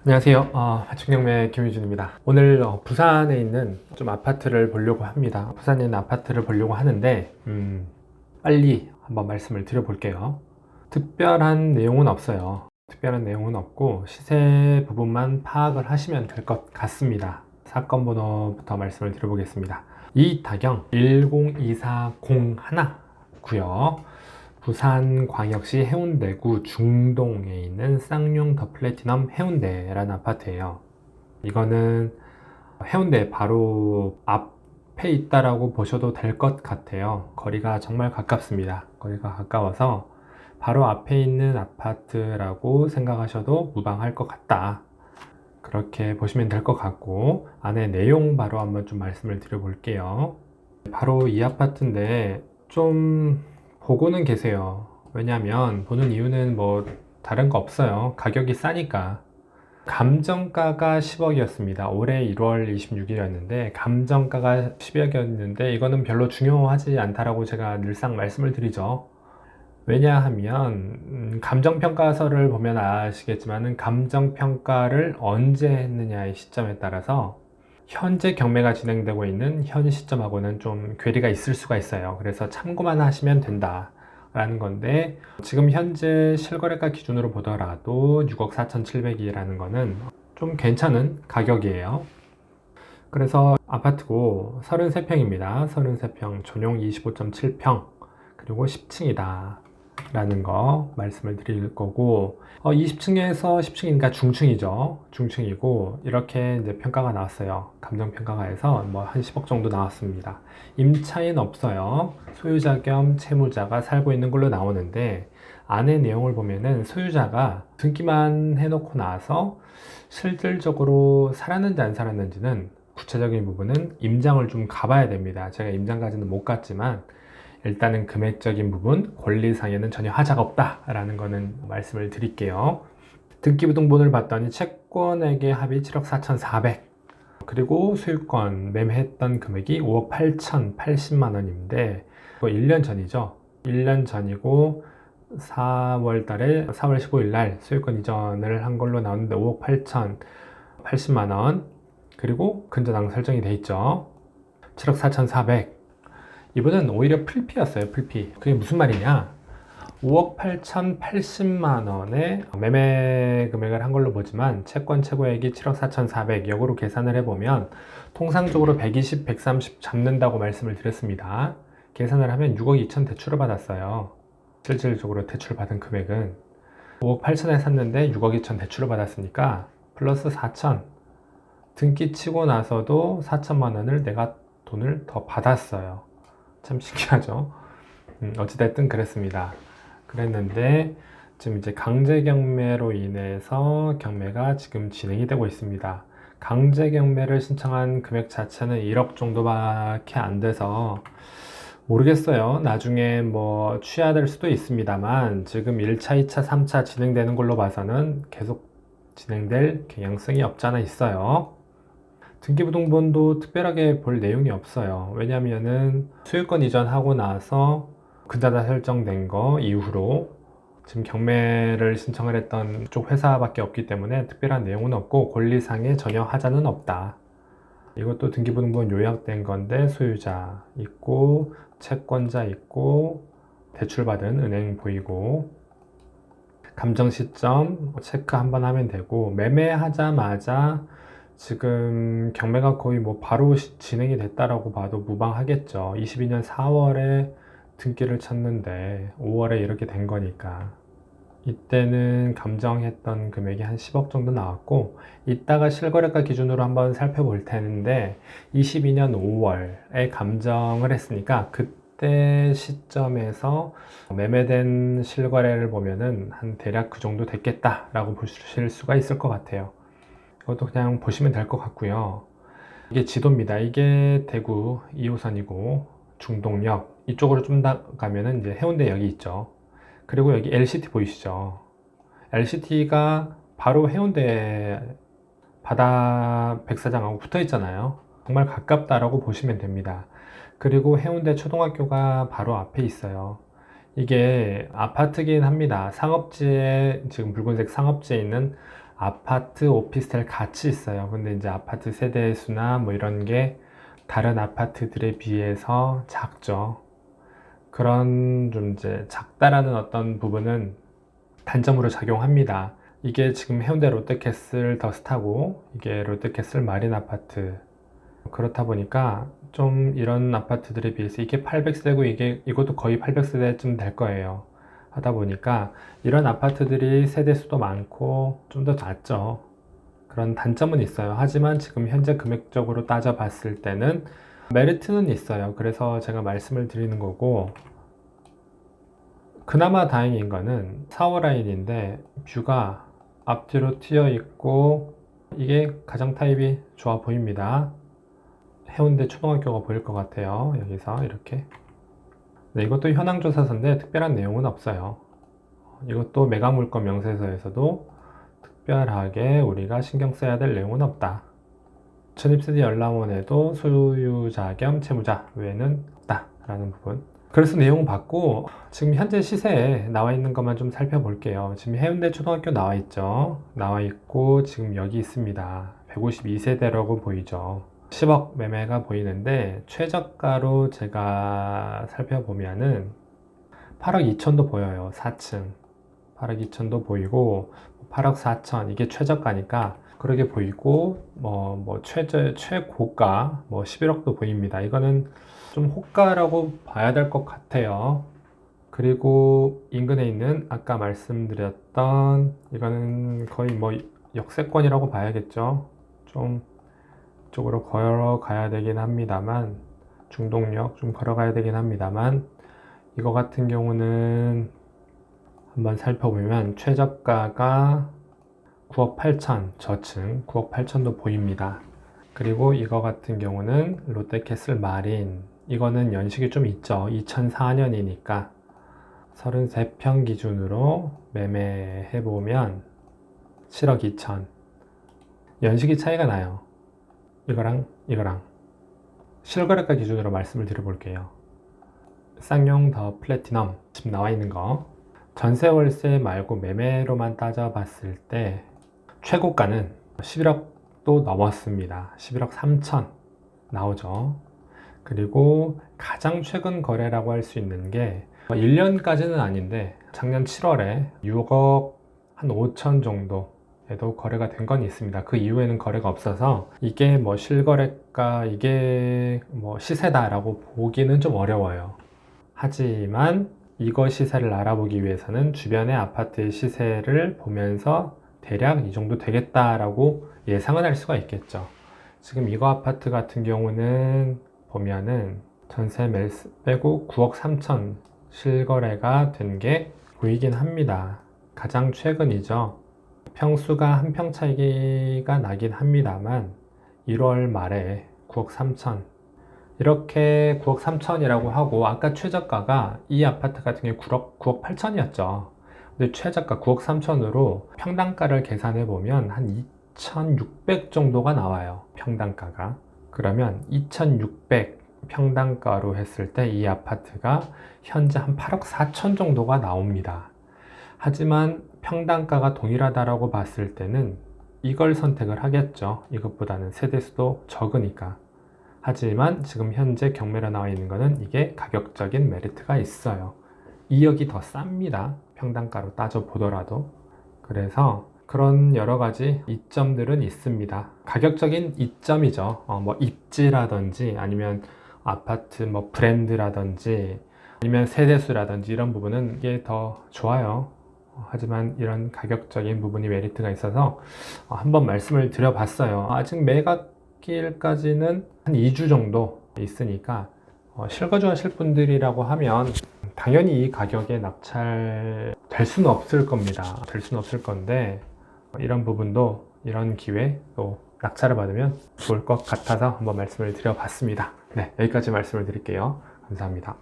안녕하세요. 하층경매 김유준입니다. 오늘 부산에 있는 좀 아파트를 보려고 합니다. 부산에 있는 아파트를 보려고 하는데 빨리 한번 말씀을 드려볼게요. 특별한 내용은 없어요. 특별한 내용은 없고 시세 부분만 파악을 하시면 될 것 같습니다. 사건 번호부터 말씀을 드려보겠습니다. 이다경 10240 구역, 부산광역시 해운대구 중동에 있는 쌍용 더 플래티넘 해운대라는 아파트예요. 이거는 해운대 바로 앞에 있다라고 보셔도 될 것 같아요. 거리가 정말 가깝습니다. 거리가 가까워서 바로 앞에 있는 아파트라고 생각하셔도 무방할 것 같다. 그렇게 보시면 될 것 같고, 안에 내용 바로 한번 좀 말씀을 드려볼게요. 바로 이 아파트인데 좀 보고는 계세요. 왜냐면 보는 이유는 뭐 다른 거 없어요. 가격이 싸니까. 감정가가 10억이었습니다. 올해 1월 26일이었는데 감정가가 10억이었는데 이거는 별로 중요하지 않다라고 제가 늘상 말씀을 드리죠. 왜냐하면 감정평가서를 보면 아시겠지만 감정평가를 언제 했느냐의 시점에 따라서 현재 경매가 진행되고 있는 현 시점하고는 좀 괴리가 있을 수가 있어요. 그래서 참고만 하시면 된다 라는 건데, 지금 현재 실거래가 기준으로 보더라도 6억 4,700이라는 거는 좀 괜찮은 가격이에요. 그래서 아파트고 33평입니다. 33평, 전용 25.7평, 그리고 10층이다 라는 거 말씀을 드릴 거고, 20층에서 10층이니까 중층이죠. 중층이고 이렇게 이제 평가가 나왔어요. 감정평가가 해서 뭐 한 10억 정도 나왔습니다. 임차인 없어요. 소유자 겸 채무자가 살고 있는 걸로 나오는데, 안에 내용을 보면은 소유자가 등기만 해놓고 나서 실질적으로 살았는지 안 살았는지는 구체적인 부분은 임장을 좀 가봐야 됩니다. 제가 임장까지는 못 갔지만 일단은 금액적인 부분, 권리상에는 전혀 하자가 없다라는 거는 말씀을 드릴게요. 등기부등본을 봤더니 채권액의 합이 7억 4,400, 그리고 소유권 매매했던 금액이 5억 8,080만 원인데 이거 1년 전이죠. 1년 전이고 4월 달에 4월 15일 날 소유권 이전을 한 걸로 나오는데 5억 8,080만 원, 그리고 근저당 설정이 돼 있죠. 7억 4,400. 이분은 오히려 풀피였어요. 풀피. 그게 무슨 말이냐, 5억 8,080만 원의 매매 금액을 한 걸로 보지만 채권 최고액이 7억 4,400, 역으로 계산을 해보면 통상적으로 120, 130 잡는다고 말씀을 드렸습니다. 계산을 하면 6억 2천 대출을 받았어요. 실질적으로 대출 받은 금액은 5억 8천에 샀는데 6억 2천 대출을 받았으니까 플러스 4천, 등기 치고 나서도 4천만 원을 내가 돈을 더 받았어요. 참 신기하죠. 어찌됐든 그랬습니다. 그랬는데 지금 이제 강제 경매로 인해서 경매가 지금 진행이 되고 있습니다. 강제 경매를 신청한 금액 자체는 1억 정도밖에 안 돼서 모르겠어요. 나중에 뭐 취하될 수도 있습니다만 지금 1차, 2차, 3차 진행되는 걸로 봐서는 계속 진행될 경향성이 없지 않아 있어요. 등기부등본도 특별하게 볼 내용이 없어요. 왜냐면은 소유권 이전하고 나서 근저당 설정된 거 이후로 지금 경매를 신청을 했던 쪽 회사밖에 없기 때문에 특별한 내용은 없고 권리상에 전혀 하자는 없다. 이것도 등기부등본 요약된 건데 소유자 있고 채권자 있고 대출받은 은행 보이고 감정 시점 체크 한번 하면 되고, 매매하자마자 지금 경매가 거의 뭐 바로 진행이 됐다라고 봐도 무방하겠죠. 22년 4월에 등기를 쳤는데 5월에 이렇게 된 거니까 이때는 감정했던 금액이 한 10억 정도 나왔고, 이따가 실거래가 기준으로 한번 살펴볼 텐데 22년 5월에 감정을 했으니까 그때 시점에서 매매된 실거래를 보면은 한 대략 그 정도 됐겠다라고 보실 수가 있을 것 같아요. 이것도 그냥 보시면 될 것 같고요. 이게 지도입니다. 이게 대구 2호선이고 중동역 이쪽으로 좀 더 가면은 이제 해운대역이 있죠. 그리고 여기 LCT 보이시죠? LCT가 바로 해운대 바다 백사장하고 붙어 있잖아요. 정말 가깝다라고 보시면 됩니다. 그리고 해운대 초등학교가 바로 앞에 있어요. 이게 아파트긴 합니다. 상업지에, 지금 붉은색 상업지에 있는 아파트, 오피스텔 같이 있어요. 근데 이제 아파트 세대 수나 뭐 이런 게 다른 아파트들에 비해서 작죠. 그런 좀 이제 작다라는 어떤 부분은 단점으로 작용합니다. 이게 지금 해운대 롯데캐슬 더스타고 이게 롯데캐슬 마린 아파트, 그렇다 보니까 좀 이런 아파트들에 비해서 이게 800세대고 이것도 거의 800세대쯤 될 거예요. 하다 보니까 이런 아파트들이 세대수도 많고 좀 더 낫죠. 그런 단점은 있어요. 하지만 지금 현재 금액적으로 따져 봤을 때는 메리트는 있어요. 그래서 제가 말씀을 드리는 거고, 그나마 다행인 거는 4호 라인인데 뷰가 앞뒤로 튀어 있고 이게 가정 타입이 좋아 보입니다. 해운대 초등학교가 보일 것 같아요. 여기서 이렇게. 네, 이것도 현황조사서인데 특별한 내용은 없어요. 이것도 매각물건 명세서에서도 특별하게 우리가 신경 써야 될 내용은 없다. 전입세대 열람원에도 소유자 겸 채무자 외에는 없다 라는 부분. 그래서 내용 받고 지금 현재 시세에 나와 있는 것만 좀 살펴볼게요. 지금 해운대 초등학교 나와 있죠. 나와 있고 지금 여기 있습니다. 152세대라고 보이죠. 10억 매매가 보이는데 최저가로 제가 살펴보면은 8억 2천도 보여요. 4층 8억 2천도 보이고 8억 4천 이게 최저가니까 그러게 보이고 최고가 11억도 보입니다. 이거는 좀 호가라고 봐야 될 것 같아요. 그리고 인근에 있는 아까 말씀드렸던 이거는 거의 역세권이라고 봐야겠죠. 좀 이쪽으로 걸어가야 되긴 합니다만, 중동역 좀 걸어가야 되긴 합니다만, 이거 같은 경우는 한번 살펴보면 최저가가 9억 8천, 저층 9억 8천도 보입니다. 그리고 이거 같은 경우는 롯데캐슬 마린, 이거는 연식이 좀 있죠. 2004년이니까 33평 기준으로 매매해보면 7억 2천. 연식이 차이가 나요. 이거랑 실거래가 기준으로 말씀을 드려볼게요. 쌍용 더 플래티넘 지금 나와 있는 거 전세 월세 말고 매매로만 따져봤을 때 최고가는 11억도 넘었습니다. 11억 3천 나오죠. 그리고 가장 최근 거래라고 할 수 있는 게 1년까지는 아닌데 작년 7월에 6억 한 5천 정도에도 거래가 된 건 있습니다. 그 이후에는 거래가 없어서 이게 실거래가 이게 시세다라고 보기는 좀 어려워요. 하지만 이거 시세를 알아보기 위해서는 주변의 아파트의 시세를 보면서 대략 이 정도 되겠다라고 예상은 할 수가 있겠죠. 지금 이거 아파트 같은 경우는 보면은 전세 빼고 9억 3천 실거래가 된 게 보이긴 합니다. 가장 최근이죠. 평수가 한 평 차이가 나긴 합니다만 1월 말에 9억 3천 이렇게 9억 3천이라고 하고, 아까 최저가가 이 아파트 같은 경우에 9억 8천이었죠. 근데 최저가 9억 3천으로 평당가를 계산해 보면 한 2,600 정도가 나와요. 평당가가. 그러면 2,600 평당가로 했을 때 이 아파트가 현재 한 8억 4천 정도가 나옵니다. 하지만 평당가가 동일하다라고 봤을 때는 이걸 선택을 하겠죠. 이것보다는 세대수도 적으니까. 하지만 지금 현재 경매로 나와 있는 거는 이게 가격적인 메리트가 있어요. 2억이 더 쌉니다. 평당가로 따져 보더라도. 그래서 그런 여러 가지 이점들은 있습니다. 가격적인 이점이죠. 입지라든지 아니면 아파트 브랜드라든지 아니면 세대수라든지 이런 부분은 이게 더 좋아요. 하지만 이런 가격적인 부분이 메리트가 있어서 한번 말씀을 드려봤어요. 아직 매각일까지는 한 2주 정도 있으니까 실거주 하실 분들이라고 하면 당연히 이 가격에 낙찰될 수는 없을 겁니다. 될 수는 없을 건데 이런 부분도 이런 기회 또 낙찰을 받으면 좋을 것 같아서 한번 말씀을 드려봤습니다. 네, 여기까지 말씀을 드릴게요. 감사합니다.